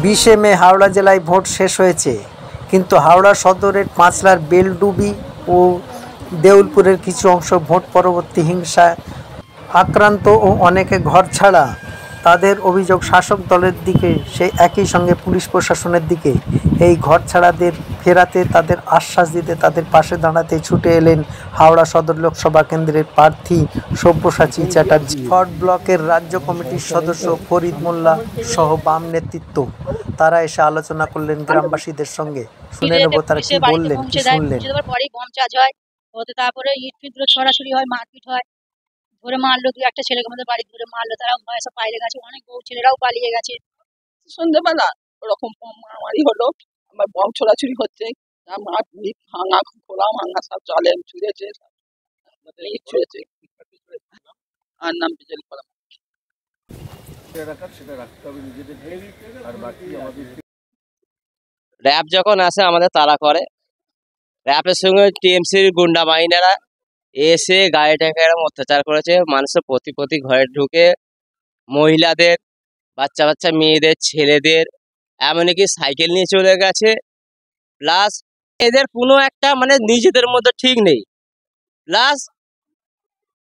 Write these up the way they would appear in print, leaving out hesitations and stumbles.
20 মে হাওড়া জেলায় ভোট শেষ হয়েছে, কিন্তু হাওড়া সদরের পাঁচলার বেলডুবি ও দেউলপুরের কিছু অংশ ভোট পরবর্তী হিংসায় আক্রান্ত ও অনেকে ঘরছাড়া। তাদের অভিযোগ শাসক দলের দিকে, সেই একই সঙ্গে পুলিশ প্রশাসনের দিকে। এই ঘরছাড়াদের ফেরাতে, তাদের আশ্বাস দিতে, তাদের পাশে দাঁড়াতে ছুটে এলেন হাওড়া সদর লোকসভা কেন্দ্রের প্রার্থী সব্যসাচী চ্যাটার্জি। ফর্ট ব্লকের রাজ্য কমিটির সদস্য ফরিদ মোল্লা সহ বাম নেতৃত্ব, তারা এসে আলোচনা করলেন গ্রামবাসীদের সঙ্গে। শুনে নেব তারা কি বললেন, কি শুনলেন। তারপরে ইট ফিট ছড়াছড়ি হয়, মারপিট হয়, ধরে মারলো, দু একটা ছেলেকে আমাদের বাড়ি ধরে মারলো, তারাও ভয়সা পালিয়ে গেছে, অনেক বউ ছেলেরাও পালিয়ে গেছে। সন্ধ্যেবেলা ওরকম মারামারি হলো, আমার বম ছোড়াছুড়ি হচ্ছে, ভাঙা খোলা ভাঙা সব জলে ছুঁড়েছে, ছুঁড়েছে। আর নাম বিজেল করা র্যাব যখন আসে আমাদের তাড়া করে, র্যাবের সঙ্গে টিএমসির গুন্ডা বাহিনীরা এসে গাড়িটাকে এরকম অত্যাচার করেছে। মানুষের প্রতি ঘরে ঢুকে মহিলাদের, বাচ্চা বাচ্চা মেয়েদের, ছেলেদের, এমনকি সাইকেল নিয়ে চলে গেছে। প্লাস এদের কোনো একটা মানে নিজেদের মধ্যে ঠিক নেই। প্লাস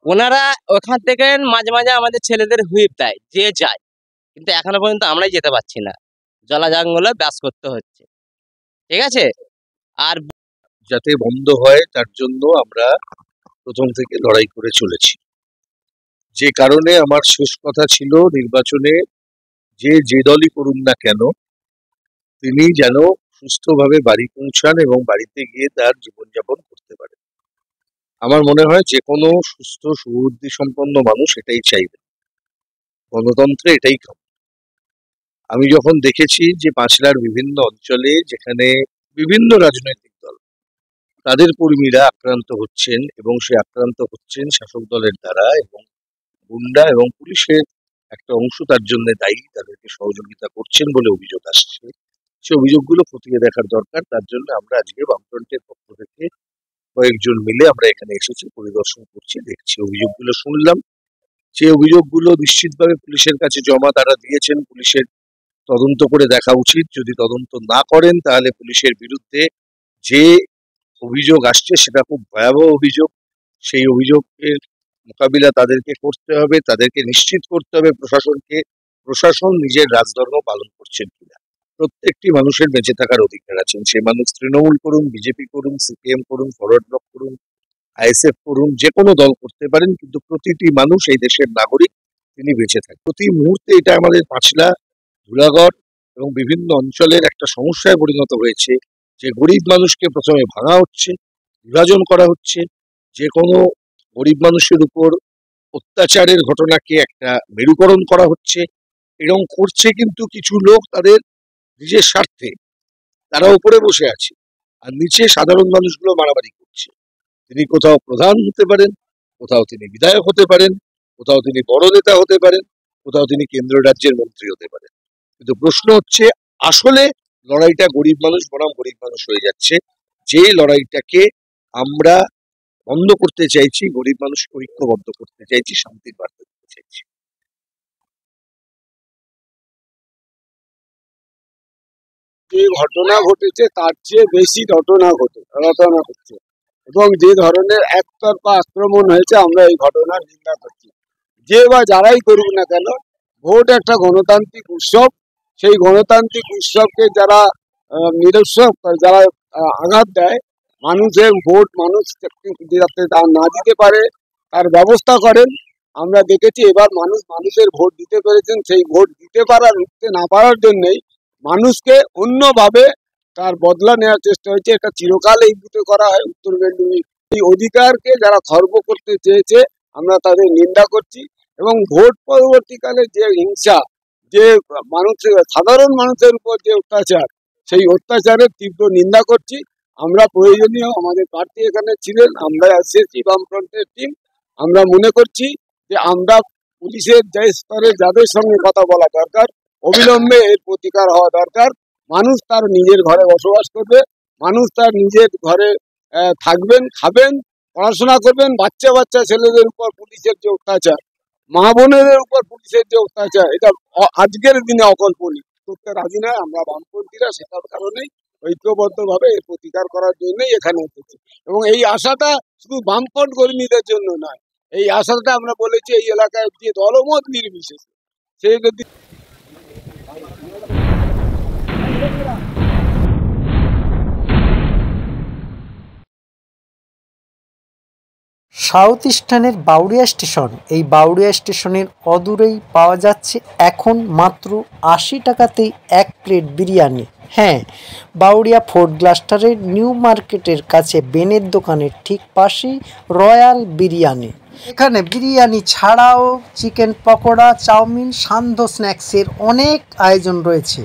ওনারা ওখান থেকে মাঝে মাঝে আমাদের ছেলেদের হুইপ দেয়, যে যায়, কিন্তু এখনো পর্যন্ত আমরাই যেতে পারছি না, জলা জঙ্গলে ব্যাস করতে হচ্ছে। ঠিক আছে, আর যাতে বন্ধ হয় তার জন্য আমরা প্রথম থেকে লড়াই করে চলেছি। যে কারণে আমার শেষ কথা ছিল, নির্বাচনে যে দলই করুন না কেন, তিনি যেন সুস্থভাবে বাড়ি পৌঁছান এবং বাড়িতে গিয়ে তার জীবনযাপন করতে পারেন। আমার মনে হয় যে কোনো সুস্থ সুবুদ্ধি সম্পন্ন মানুষ এটাই চাইবে, গণতন্ত্রে এটাই কাম। আমি যখন দেখেছি যে পাঁচলার বিভিন্ন অঞ্চলে, যেখানে বিভিন্ন রাজনৈতিক দল, তাদের কর্মীরা আক্রান্ত হচ্ছেন, এবং সে আক্রান্ত হচ্ছেন শাসক দলের দ্বারা, এবং গুন্ডা এবং পুলিশের একটা অংশ তার জন্য দায়ী, তাদেরকে সহযোগিতা করছেন বলে অভিযোগ আসছে, সে অভিযোগগুলো খতিয়ে দেখার দরকার। তার জন্য আমরা আজকে বামফ্রন্টের পক্ষ থেকে কয়েকজন মিলে আমরা এখানে এসেছি, পরিদর্শন করছি, দেখছি, অভিযোগগুলো শুনলাম। সেই অভিযোগগুলো নিশ্চিতভাবে পুলিশের কাছে জমা তারা দিয়েছেন, পুলিশের তদন্ত করে দেখা উচিত। যদি তদন্ত না করেন তাহলে পুলিশের বিরুদ্ধে যে অভিযোগ আসছে সেটা খুব ভয়াবহ অভিযোগ। সেই অভিযোগের মোকাবিলা তাদেরকে করতে হবে, তাদেরকে নিশ্চিত করতে হবে প্রশাসনকে, প্রশাসন নিজের রাজধর্ম পালন করছেন কিনা। প্রত্যেকটি মানুষের বেঁচে থাকার অধিকার আছেন, সে মানুষ তৃণমূল করুন, বিজেপি করুন, সিপিএম করুন, ফরওয়ার্ড ব্লক করুন, আইএসএফ করুন, যে কোনো দল করতে পারেন, কিন্তু প্রতিটি মানুষ এই দেশের নাগরিক, তিনি বেঁচে থাকেন। প্রতি মুহূর্তে এটা আমাদের পাঁচলা, ধুলাগড় এবং বিভিন্ন অঞ্চলের একটা সমস্যায় পরিণত হয়েছে, যে গরিব মানুষকে প্রথমে ভাঙা হচ্ছে, বিভাজন করা হচ্ছে, যে কোনো গরিব মানুষের উপর অত্যাচারের ঘটনাকে একটা মেরুকরণ করা হচ্ছে। এরকম করছে কিন্তু কিছু লোক তাদের নিজের স্বার্থে, তারা উপরে বসে আছে আর নিচে সাধারণ মানুষগুলো মারামারি করছে। তিনি কোথাও প্রধান হতে পারেন, কোথাও তিনি বিধায়ক হতে পারেন, কোথাও তিনি বড় নেতা হতে পারেন, কোথাও তিনি কেন্দ্র রাজ্যের মন্ত্রী হতে পারেন, কিন্তু প্রশ্ন হচ্ছে আসলে লড়াইটা গরিব মানুষ বনাম গরিব মানুষ হয়ে যাচ্ছে। যে লড়াইটাকে আমরা বন্ধ করতে চাইছি, গরিব মানুষকে ঐক্যবদ্ধ করতে চাইছি, শান্তির বার্তা দিতে চাইছি। যে ঘটনা ঘটেছে তার চেয়ে বেশি ঘটনা হচ্ছে, এবং যে ধরনের একতরফা আক্রমণ হয়েছে, আমরা এই ঘটনার নিন্দা করছি। যে বা যারাই করুক না কেন, ভোট একটা গণতান্ত্রিক উৎসব। সেই গণতান্ত্রিক উৎসবকে যারা নিরসক, যারা আঘাত দেয়, মানুষের ভোট মানুষ যাতে না দিতে পারে তার ব্যবস্থা করেন। আমরা দেখেছি এবার মানুষের ভোট দিতে পেরেছেন, সেই ভোট দিতে পারার রুখতে না পারার জন্যই মানুষকে অন্যভাবে তার বদলা নেওয়ার চেষ্টা হয়েছে। এটা চিরকাল এই বুথে করা হয় উত্তর মেদিনীপুরে। এই অধিকারকে যারা খর্ব করতে চেয়েছে, আমরা তাদের নিন্দা করছি, এবং ভোট পরবর্তীকালে যে হিংসা, যে সাধারণ মানুষের উপর যে অত্যাচার, সেই অত্যাচারের তীব্র নিন্দা করছি। আমরা প্রয়োজনীয়, আমাদের প্রার্থী এখানে ছিলেন, আমরা এসেছি বামফ্রন্টের টিম। আমরা মনে করছি যে আমরা পুলিশের যে স্তরে যাদের সঙ্গে কথা বলা দরকার, অবিলম্বে এর প্রতিকার হওয়া দরকার। মানুষ তার নিজের ঘরে বসবাস করবে, মানুষ তার নিজের ঘরে থাকবেন, খাবেন, পড়াশোনা করবেন। বাচ্চা বাচ্চা ছেলেদের উপর পুলিশের যে অত্যাচার, মা বোনেদের উপর পুলিশের যে অত্যাচার, এটা আজকের দিনে অকল্পনীয়। করতে রাজি নয়, আমরা বামপন্থীরা সেটার কারণেই ঐক্যবদ্ধভাবে এর প্রতিকার করার জন্যই এখানে এসেছি। এবং এই আশাটা শুধু বামপন্থ কর্মীদের জন্য নয়, এই আশাটা আমরা বলেছি এই এলাকায় যে দলমত নির্বিশেষে সে যদি সাউথ ইস্টার্নের বাউরিয়া স্টেশন, এই বাউরিয়া স্টেশনের অদূরেই পাওয়া যাচ্ছে এখন মাত্র ৮০ টাকাতেই ১ প্লেট বিরিয়ানি। হ্যাঁ, বাউরিয়া ফোর্ট গ্লাস্টারের নিউ মার্কেটের কাছে বেনের দোকানের ঠিক পাশেই রয়্যাল বিরিয়ানি। এখানে বিরিয়ানি ছাড়াও চিকেন পকোড়া, চাউমিন, সান্ধ্য স্ন্যাক্সের অনেক আয়োজন রয়েছে।